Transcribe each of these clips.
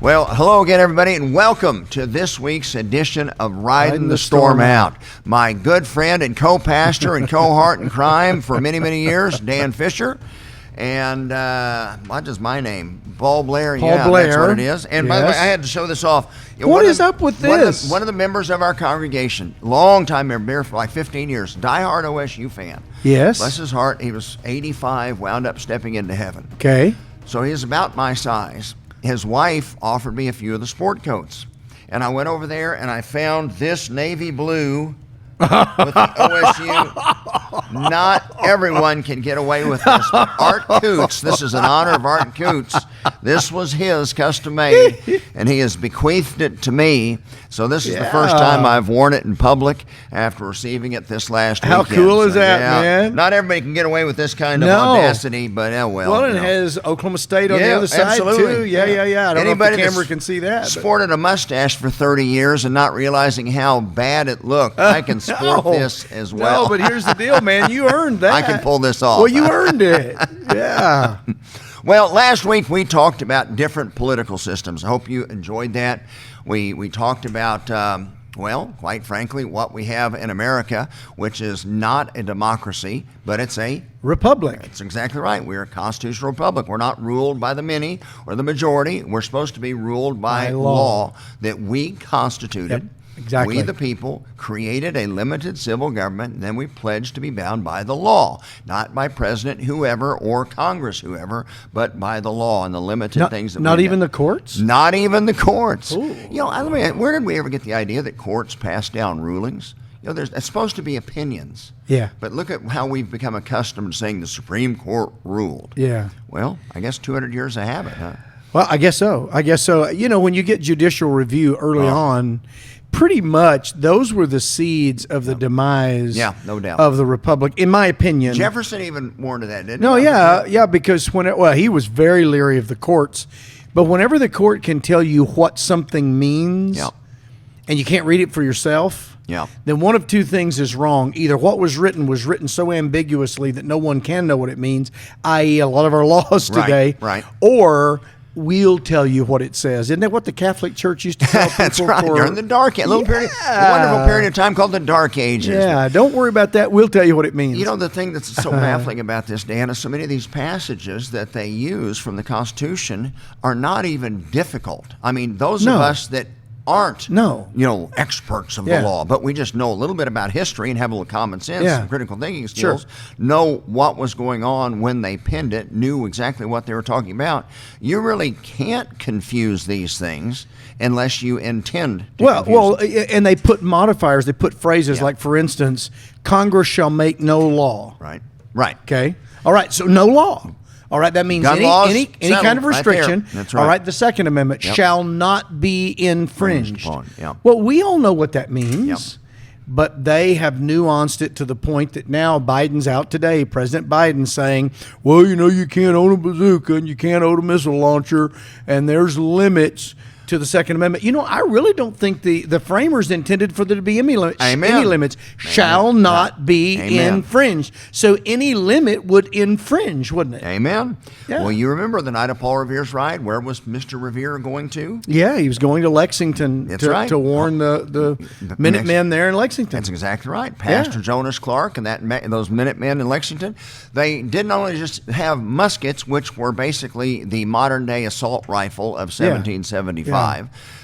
Well, hello again, everybody, and welcome to this week's edition of Ridin the Storm Out. My good friend and co-pastor and cohort in crime for many, many years, Dan Fisher. And what is my name? Paul Blair. Blair. That's what it is. And by the way, I had to show this off. What is up with this? One of the members of our congregation, long-time member for like 15 years, diehard OSU fan. Yes. Bless his heart, he was 85, wound up stepping into heaven. Okay. So he's about my size. His wife offered me a few of the sport coats. And I went over there and I found this navy blue with the OSU. Not everyone can get away with this. But Art Coots, this is in honor of Art Coots. This was his, custom made, and he has bequeathed it to me. So this is the first time I've worn it in public after receiving it this last weekend. How cool is that, man? Not everybody can get away with this kind of audacity, but well. Well, it has Oklahoma State on the other side, too. Yeah. I don't know if the camera can see that. Sported a mustache for 30 years and not realizing how bad it looked. I can sport this as well. No, but here's the deal, man. You earned that. I can pull this off. Well, you earned it. Yeah. Well, last week we talked about different political systems. I hope you enjoyed that. We talked about, quite frankly, what we have in America, which is not a democracy, but it's a republic. That's exactly right. We're a constitutional republic. We're not ruled by the many or the majority. We're supposed to be ruled by law that we constituted. Yep. Exactly. We, the people, created a limited civil government, and then we pledged to be bound by the law, not by President whoever or Congress whoever, but by the law and the limited things that not we even did. the courts? Not even the courts. Ooh. Where did we ever get the idea that courts pass down rulings? It's supposed to be opinions. Yeah. But look at how we've become accustomed to saying the Supreme Court ruled. Yeah. Well, I guess 200 years of habit, huh? Well, I guess so. When you get judicial review early on, pretty much those were the seeds of the demise no doubt. of the republic, in my opinion. Jefferson even warned of that, didn't he? No, because he was very leery of the courts. But whenever the court can tell you what something means and you can't read it for yourself, then one of two things is wrong. Either what was written so ambiguously that no one can know what it means, i.e. a lot of our laws today, or we'll tell you what it says. Isn't that what the Catholic Church used to tell people? That's right. During the dark age, a wonderful period of time called the Dark Ages. Yeah, don't worry about that. We'll tell you what it means. You know, the thing that's so baffling about this, Dan, is so many of these passages that they use from the Constitution are not even difficult. I mean, those of us that aren't experts of the law, but we just know a little bit about history and have a little common sense and critical thinking skills, know what was going on when they penned it, knew exactly what they were talking about. You really can't confuse these things unless you intend to confuse them. And they put modifiers, they put phrases like, for instance, Congress shall make no law. Right. Okay. All right, so no law. All right, that means any kind of restriction. That's right. All right, the Second Amendment shall not be infringed. Yep. Well, we all know what that means, but they have nuanced it to the point that now Biden's out today, President Biden saying, well, you can't own a bazooka and you can't own a missile launcher, and there's limits to the Second Amendment. I really don't think the framers intended for there to be any limits. Any limits shall not be infringed. So any limit would infringe, wouldn't it? Amen. Yeah. Well, you remember the night of Paul Revere's ride. Where was Mr. Revere going to? Yeah, he was going to Lexington to warn the Minutemen there in Lexington. That's exactly right. Pastor Jonas Clark and those Minutemen in Lexington, they didn't only just have muskets, which were basically the modern-day assault rifle of 1775,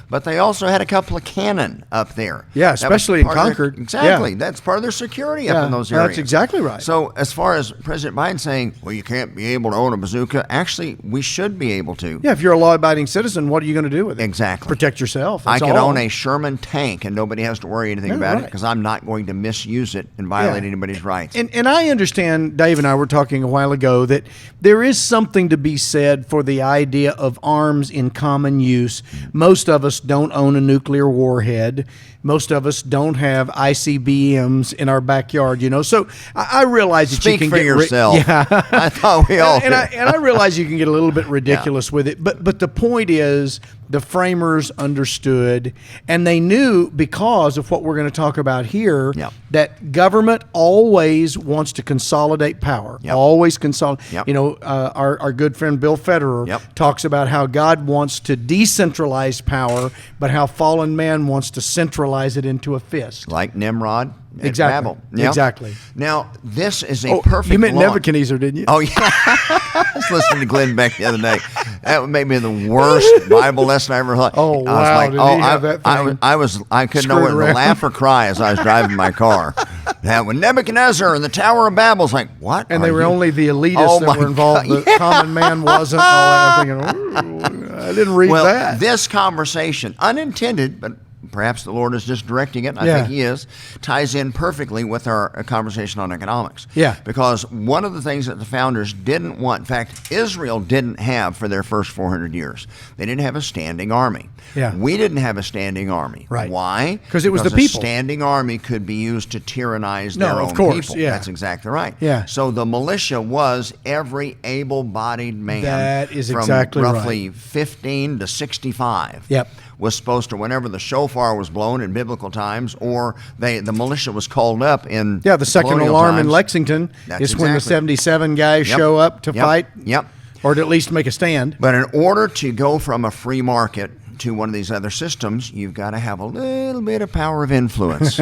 but they also had a couple of cannon up there. Yeah, especially in Concord. Exactly. That's part of their security up in those areas. That's exactly right. So as far as President Biden saying, well, you can't be able to own a bazooka, actually, we should be able to. Yeah, if you're a law-abiding citizen, what are you going to do with it? Exactly. Protect yourself. I can own a Sherman tank, and nobody has to worry anything about it because I'm not going to misuse it and violate anybody's rights. And I understand, Dave and I were talking a while ago, that there is something to be said for the idea of arms in common use. Most of us don't own a nuclear warhead. Most of us don't have ICBMs in our backyard, So I realize that you can Speak for yourself. I thought we all and I realize you can get a little bit ridiculous with it. But the point is the framers understood, and they knew, because of what we're going to talk about here, that government always wants to consolidate power. Always consolidate. You know, our good friend Bill Federer talks about how God wants to decentralize power, but how fallen man wants to centralize it into a fist. Like Nimrod. Exactly. Exactly. Now, this is a perfect You meant launch. Nebuchadnezzar, didn't you? Oh, yeah. I was listening to Glenn Beck the other day. That made me the worst Bible lesson I ever heard. Oh, wow. I was like, Did he have that thing I couldn't know whether to laugh or cry as I was driving my car. That when Nebuchadnezzar and the Tower of Babel, was like, what? And they were only the elitists that were involved. God, the common man wasn't. And all that. I'm thinking, I didn't read that. This conversation, unintended, but perhaps the Lord is just directing it, I think He is, ties in perfectly with our conversation on economics. Yeah. Because one of the things that the founders didn't want, in fact, Israel didn't have for their first 400 years, they didn't have a standing army. Yeah. We didn't have a standing army. Right. Why? Because it was the people. A standing army could be used to tyrannize their own people. Yeah. That's exactly right. Yeah. So the militia was every able-bodied man. That is from exactly roughly 15 to 65. Yep. Was supposed to, whenever the shofar was blown in biblical times, or the militia was called up in the second colonial alarm times, in Lexington is when the 77 guys Yep. show up to Yep. fight. Yep. Or to at least make a stand. But in order to go from a free market to one of these other systems, you've got to have a little bit of power of influence.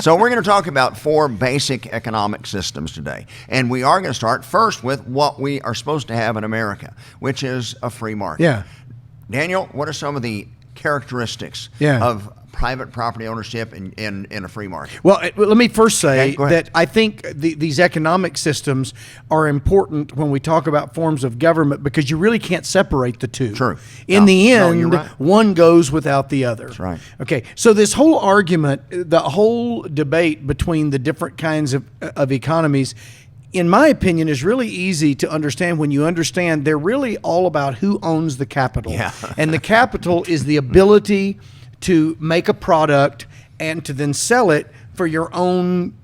So we're going to talk about 4 basic economic systems today. And we are going to start first with what we are supposed to have in America, which is a free market. Yeah. Daniel, what are some of the characteristics of private property ownership in a free market? Well, let me first say go ahead. that I think these economic systems are important when we talk about forms of government, because you really can't separate the two. True. In the end, you're right. one goes without the other. That's right. Okay, so this whole argument, the whole debate between the different kinds of economies, in my opinion, is really easy to understand when you understand they're really all about who owns the capital. Yeah. And the capital is the ability to make a product and to then sell it for your own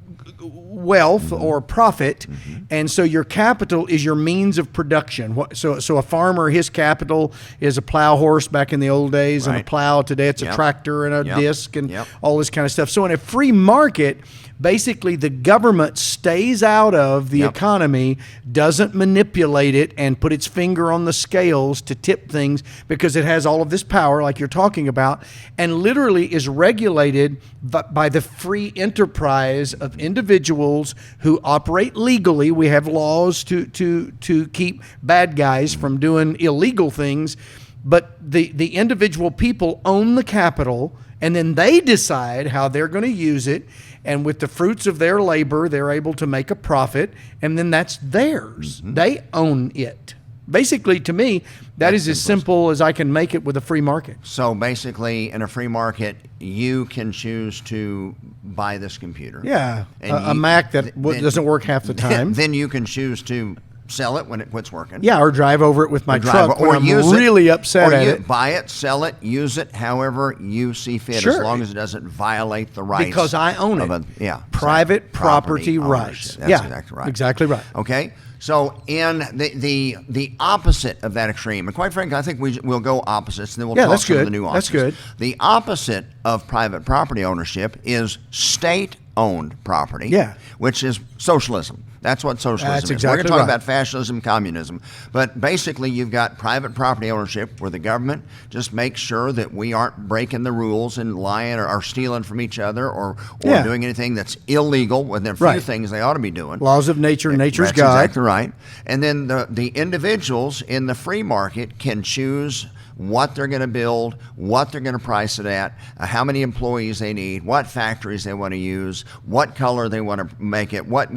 wealth or profit. And so your capital is your means of production. So a farmer, his capital is a plow horse back in the old days, and a plow today, it's a tractor and a disc and all this kind of stuff. So in a free market, basically the government stays out of the economy, doesn't manipulate it and put its finger on the scales to tip things, because it has all of this power like you're talking about, and literally is regulated by the free enterprise of individuals who operate legally. We have laws to keep bad guys from doing illegal things, but the individual people own the capital, and then they decide how they're going to use it. And with the fruits of their labor, they're able to make a profit, and then that's theirs. They own it. Basically, to me, that's is as simple as I can make it with a free market. So basically, in a free market, you can choose to buy this computer. Yeah, a Mac that doesn't work half the time. Then you can choose to sell it when it quits working. Yeah, or drive over it with my truck when I'm really upset at it. Buy it, sell it, use it however you see fit, as long as it doesn't violate the rights. Because I own it. Private property rights. That's exactly right. Exactly right. Okay. So in the opposite of that extreme, and quite frankly, I think we'll go opposites, and then we'll talk some of the nuances. That's good. The opposite of private property ownership is state-owned property, which is socialism. That's what socialism is. Exactly We're going to talk about fascism, communism. But basically, you've got private property ownership where the government just makes sure that we aren't breaking the rules and lying or stealing from each other or doing anything that's illegal, when there are a few things they ought to be doing. Laws of nature, nature's That's God. exactly right. And then the individuals in the free market can choose what they're going to build, what they're going to price it at, how many employees they need, what factories they want to use, what color they want to make it, what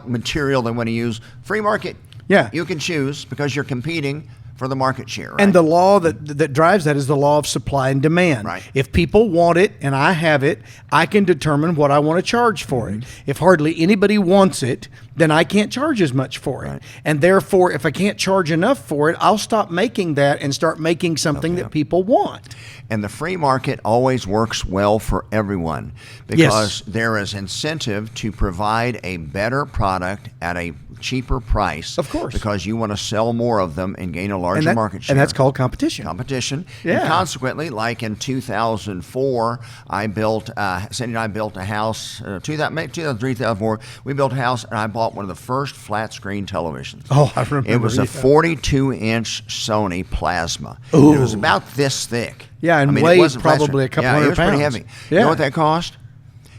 material they want to use. Free market, you can choose because you're competing for the market share. Right? And the law that drives that is the law of supply and demand. Right. If people want it and I have it, I can determine what I want to charge for it. If hardly anybody wants it, then I can't charge as much for it. And therefore, if I can't charge enough for it, I'll stop making that and start making something that people want. And the free market always works well for everyone because there is incentive to provide a better product at a cheaper price. Of course. Because you want to sell more of them and gain a larger market share. And that's called competition. And consequently, like in 2004, Cindy and I built a house. 2003, 2004, we built a house, and I bought one of the first flat screen televisions. Oh, I remember. It was a 42-inch Sony Plasma. Ooh. It was about this thick. Yeah, and weighed probably a couple hundred pounds. It was pretty heavy. You know what that cost?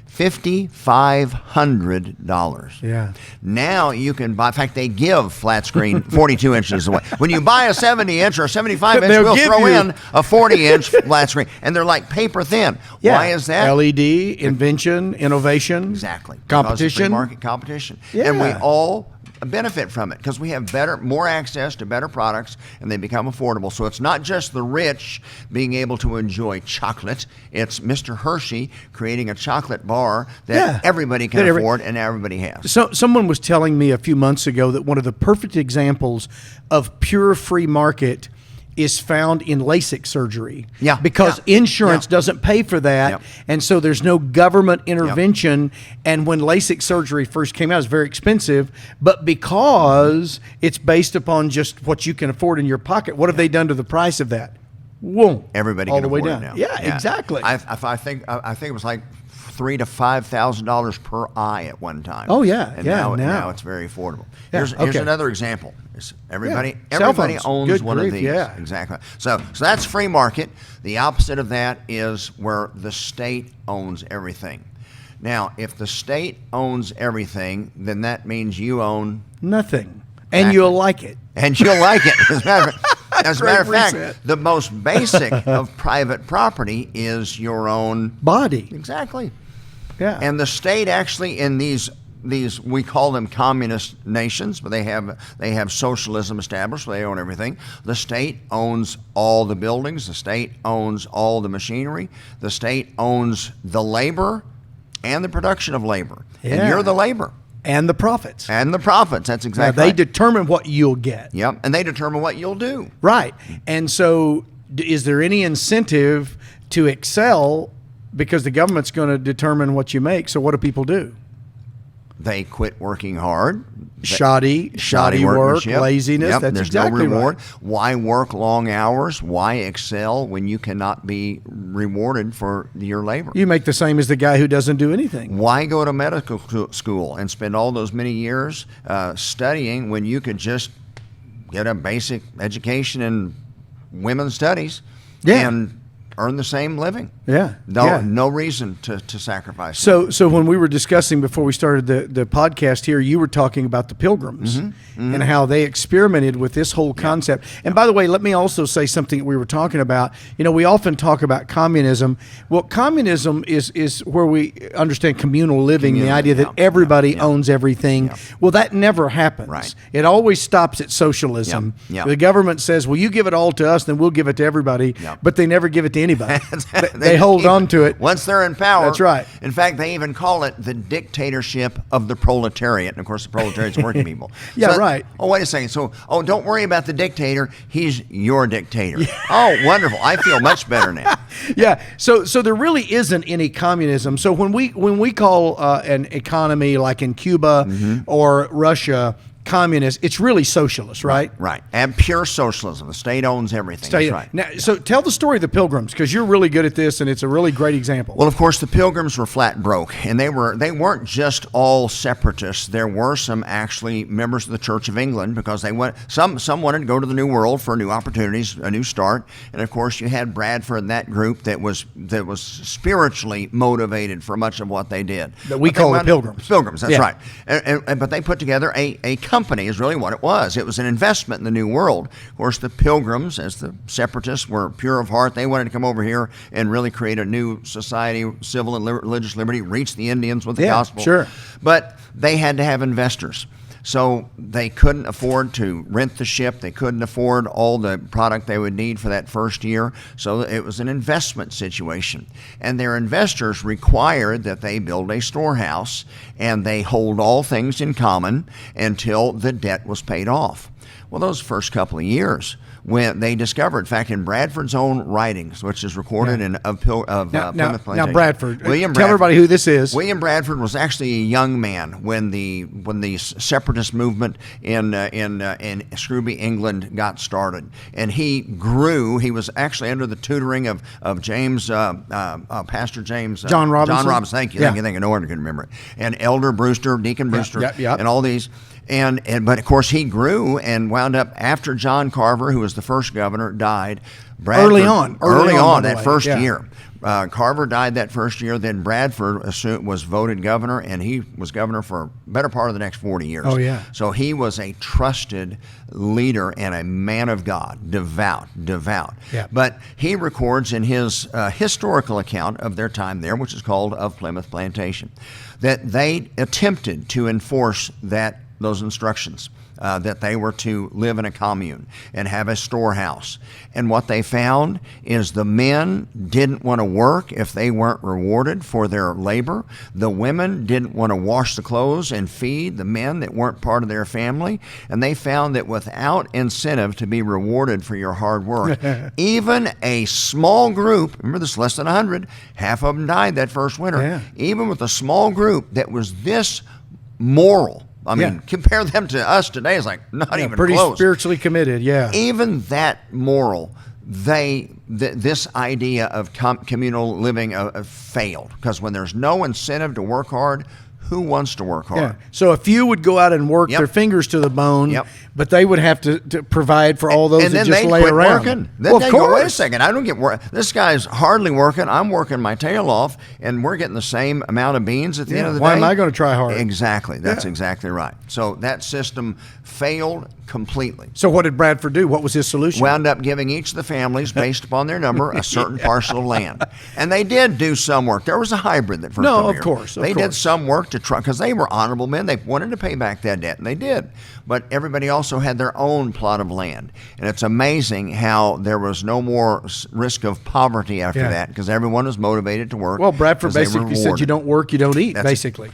$5,500. Yeah. Now you can buy. In fact, they give flat screen 42 inches away. When you buy a 70-inch or a 75-inch, we'll throw in a 40-inch flat screen, and they're like paper thin. Yeah. Why is that? LED, invention, innovation, exactly. competition, free market competition, yeah. and we all benefit from it because we have more access to better products, and they become affordable. So it's not just the rich being able to enjoy chocolate. It's Mr. Hershey creating a chocolate bar that everybody can afford and everybody has. So someone was telling me a few months ago that one of the perfect examples of pure free market is found in LASIK surgery. Yeah. Because insurance doesn't pay for that. Yep. And so there's no government intervention. And when LASIK surgery first came out, it was very expensive. But because it's based upon just what you can afford in your pocket, what have they done to the price of that? Whoa. Everybody all can the way afford down. it now. Yeah, exactly. I think it was like $3,000 to $5,000 per eye at one time. Oh yeah, and yeah. now it's very affordable. Yeah, Here's another example. Everybody phones. owns Good one grief, of these. yeah. Exactly. So that's free market. The opposite of that is where the state owns everything. Now, if the state owns everything, then that means you own nothing, and you'll like it. And you'll like it. As a matter of fact, reset. the most basic of private property is your own body. Exactly. Yeah. And the state actually in these we call them communist nations, but they have socialism established, where they own everything. The state owns all the buildings, the state owns all the machinery, the state owns the labor and the production of labor. Yeah. And you're the labor. And the profits. That's exactly They right. determine what you'll get. Yep, and they determine what you'll do. Right. And so is there any incentive to excel because the government's going to determine what you make? So what do people do? They quit working hard. Shoddy work, laziness. Yep, That's there's exactly no reward. right. Why work long hours? Why excel when you cannot be rewarded for your labor? You make the same as the guy who doesn't do anything. Why go to medical school and spend all those many years studying when you could just get a basic education in women's studies and earn the same living? No reason to sacrifice. So when we were discussing before we started the podcast here, you were talking about the Pilgrims and how they experimented with this whole concept. And by the way, let me also say something that we were talking about. You know, we often talk about communism. Well, communism is where we understand communal living, the idea that everybody owns everything. Well, that never happens. Right. It always stops at socialism. The government says, well, you give it all to us, then we'll give it to everybody. But they never give it to anybody. They hold on to it. Once they're in power. That's right. In fact, they even call it the dictatorship of the proletariat. And of course, the proletariat's working people. Right. Oh, wait a second. So, don't worry about the dictator. He's your dictator. Oh, wonderful. I feel much better now. So there really isn't any communism. So when we call an economy like in Cuba or Russia communist, it's really socialist, right? Right. And pure socialism. The state owns everything. That's right. Now, so tell the story of the Pilgrims, because you're really good at this, and it's a really great example. Well, of course, the Pilgrims were flat broke, and they weren't just all separatists. There were some actually members of the Church of England, because some wanted to go to the New World for new opportunities, a new start, and of course you had Bradford and that group that was spiritually motivated for much of what they did. That we call the Pilgrims. Pilgrims, that's right. But they put together a company is really what it was. It was an investment in the New World. Of course, the Pilgrims, as the separatists, were pure of heart. They wanted to come over here and really create a new society, civil and religious liberty, reach the Indians with the gospel. Sure. But they had to have investors. So they couldn't afford to rent the ship. They couldn't afford all the product they would need for that first year. So it was an investment situation. And their investors required that they build a storehouse and they hold all things in common until the debt was paid off. Well, those first couple of years, when they discovered, in fact, in Bradford's own writings, which is recorded in Plymouth Plantation. Now, Bradford. Tell everybody who this is. William Bradford was actually a young man when the separatist movement in Scrooby, England, got started, and he grew. He was actually under the tutoring of James, Pastor James, John Robinson. John Robinson. Thank you. No one can remember it. And Elder Brewster, Deacon Brewster, and all these. But of course he grew and wound up after John Carver, who was the first governor, died. Bradford, early on that first year. Carver died that first year. Then Bradford was voted governor, and he was governor for a better part of the next 40 years. Oh, yeah. So he was a trusted leader and a man of God, devout. Yeah. But he records in his historical account of their time there, which is called Of Plymouth Plantation, that they attempted to enforce those instructions, that they were to live in a commune and have a storehouse. And what they found is the men didn't want to work if they weren't rewarded for their labor. The women didn't want to wash the clothes and feed the men that weren't part of their family. And they found that without incentive to be rewarded for your hard work, even a small group, remember this, less than 100, half of them died that first winter, even with a small group that was this moral, I mean, compare them to us today, it's like not even pretty close. Spiritually committed, Even that moral, this idea of communal living failed, because when there's no incentive to work hard, who wants to work hard? Yeah. So a few would go out and work their fingers to the bone, but they would have to provide for all those that just lay around. Working. Then they go, wait a second, I don't get work. This guy's hardly working. I'm working my tail off, and we're getting the same amount of beans at the end of the day. Why am I going to try hard? Exactly. That's exactly right. So that system failed completely. So what did Bradford do? What was his solution? Wound up giving each of the families, based upon their number, a certain parcel of land. And they did do some work. There was a hybrid that first of course. They did some work to try, because they were honorable men. They wanted to pay back that debt, and they did. But everybody also had their own plot of land. And it's amazing how there was no more risk of poverty after that, because everyone was motivated to work. Well, Bradford basically said, you don't work, you don't eat, basically.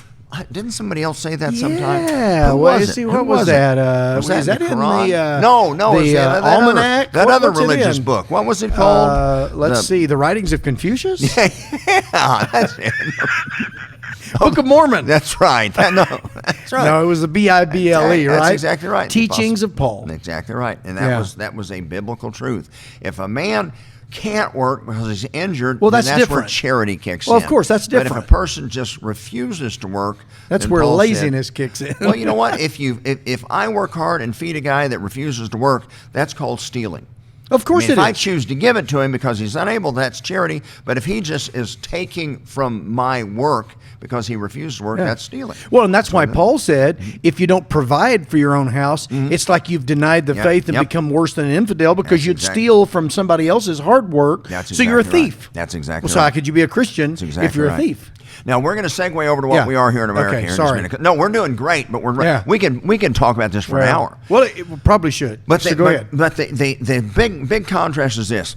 Didn't somebody else say that sometime? Yeah. What was that? Was that in the Quran? No. The Almanac? That other religious book. What was it called? Let's see. The Writings of Confucius? Yeah, that's it. Book of Mormon. That's right. That's right. No, it was the Bible, right? That's exactly right. Teachings of Paul. Exactly right. And that was a biblical truth. If a man can't work because he's injured, well, that's different. Where charity kicks in. Well, of course, that's different. But if a person just refuses to work, that's where Paul laziness kicks in. Well, you know what? If I work hard and feed a guy that refuses to work, that's called stealing. Of course it is. If I choose to give it to him because he's unable, that's charity. But if he just is taking from my work because he refuses to work, that's stealing. Well, and that's why Paul said, if you don't provide for your own house, it's like you've denied the faith and become worse than an infidel, because you'd steal from somebody else's hard work, so you're a thief. Right. That's exactly right. So how could you be a Christian if you're a thief? Now we're going to segue over to what we are here in America. Okay, sorry. No, we're doing great, but we can talk about this for an hour. Well, it probably should. But go ahead. But the big contrast is this: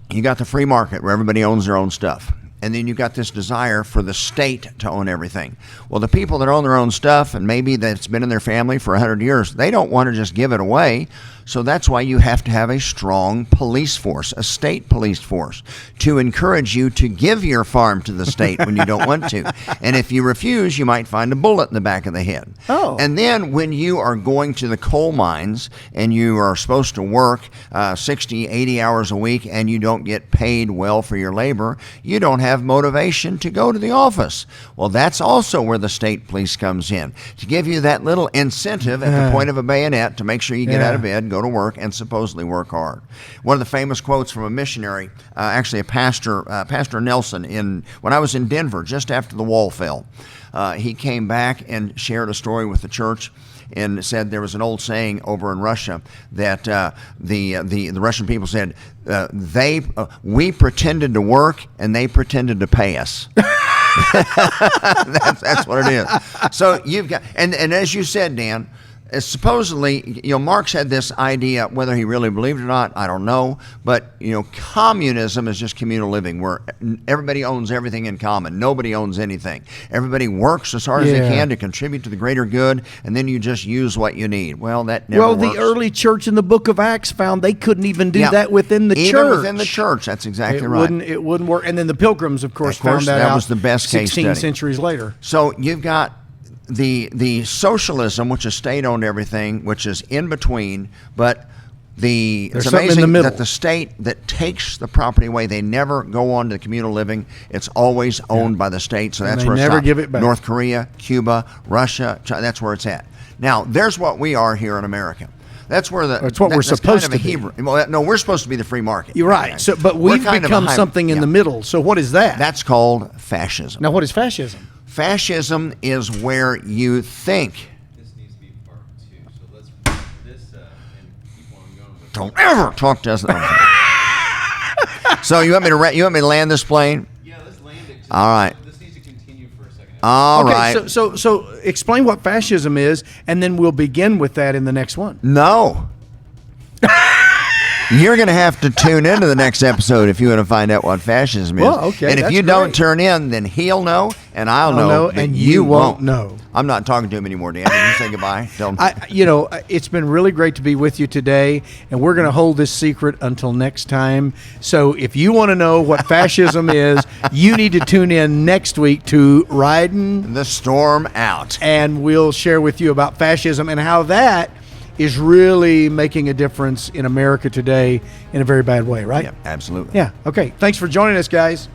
you got the free market where everybody owns their own stuff, and then you got this desire for the state to own everything. Well, the people that own their own stuff, and maybe that's been in their family for 100 years, they don't want to just give it away. So that's why you have to have a strong police force, a state police force, to encourage you to give your farm to the state when you don't want to. And if you refuse, you might find a bullet in the back of the head. Oh. And then when you are going to the coal mines and you are supposed to work 60, 80 hours a week and you don't get paid well for your labor, you don't have motivation to go to the office. Well, that's also where the state police comes in, to give you that little incentive at the point of a bayonet to make sure you get out of bed, go to work, and supposedly work hard. One of the famous quotes from a missionary, actually a pastor, Pastor Nelson, when I was in Denver just after the wall fell, he came back and shared a story with the church and said there was an old saying over in Russia that the Russian people said, we pretended to work and they pretended to pay us. that's what it is. So you've got, and as you said, Dan, supposedly, Marx had this idea, whether he really believed it or not, I don't know. But, communism is just communal living where everybody owns everything in common. Nobody owns anything. Everybody works as hard as they can to contribute to the greater good, and then you just use what you need. Well, that never works. Well, the early church in the book of Acts found they couldn't even do that within the church. Even within the church, that's exactly right. It wouldn't work. And then the Pilgrims, of course, found that out. That was the best case study. 16 centuries later. So you've got the socialism, which is state-owned everything, which is in between, but it's amazing that the state that takes the property away, they never go on to communal living. It's always owned by the state, so that's where it's never give it back. North Korea, Cuba, Russia, China, that's where it's at. Now, there's what we are here in America. That's where that's what we're supposed to be. Well, no, we're supposed to be the free market. You're right. So, but we've become something in the middle. So what is that? That's called fascism. Now, what is fascism? Fascism is where you think. This needs to be part 2. So let's wrap this up and keep on going. Don't ever talk to us. So you want me to land this plane? Yeah, let's land it. All right. This needs to continue for a second. All right. So explain what fascism is, and then we'll begin with that in the next one. No. You're going to have to tune into the next episode if you want to find out what fascism is. Well, okay, and if you don't turn in, then he'll know, and I'll know, and you won't know. I'm not talking to him anymore, Dan. You say goodbye. It's been really great to be with you today, and we're going to hold this secret until next time. So if you want to know what fascism is, you need to tune in next week to Ridin the Storm Out. And we'll share with you about fascism and how that is really making a difference in America today in a very bad way, right? Yeah, absolutely. Yeah. Okay. Thanks for joining us, guys.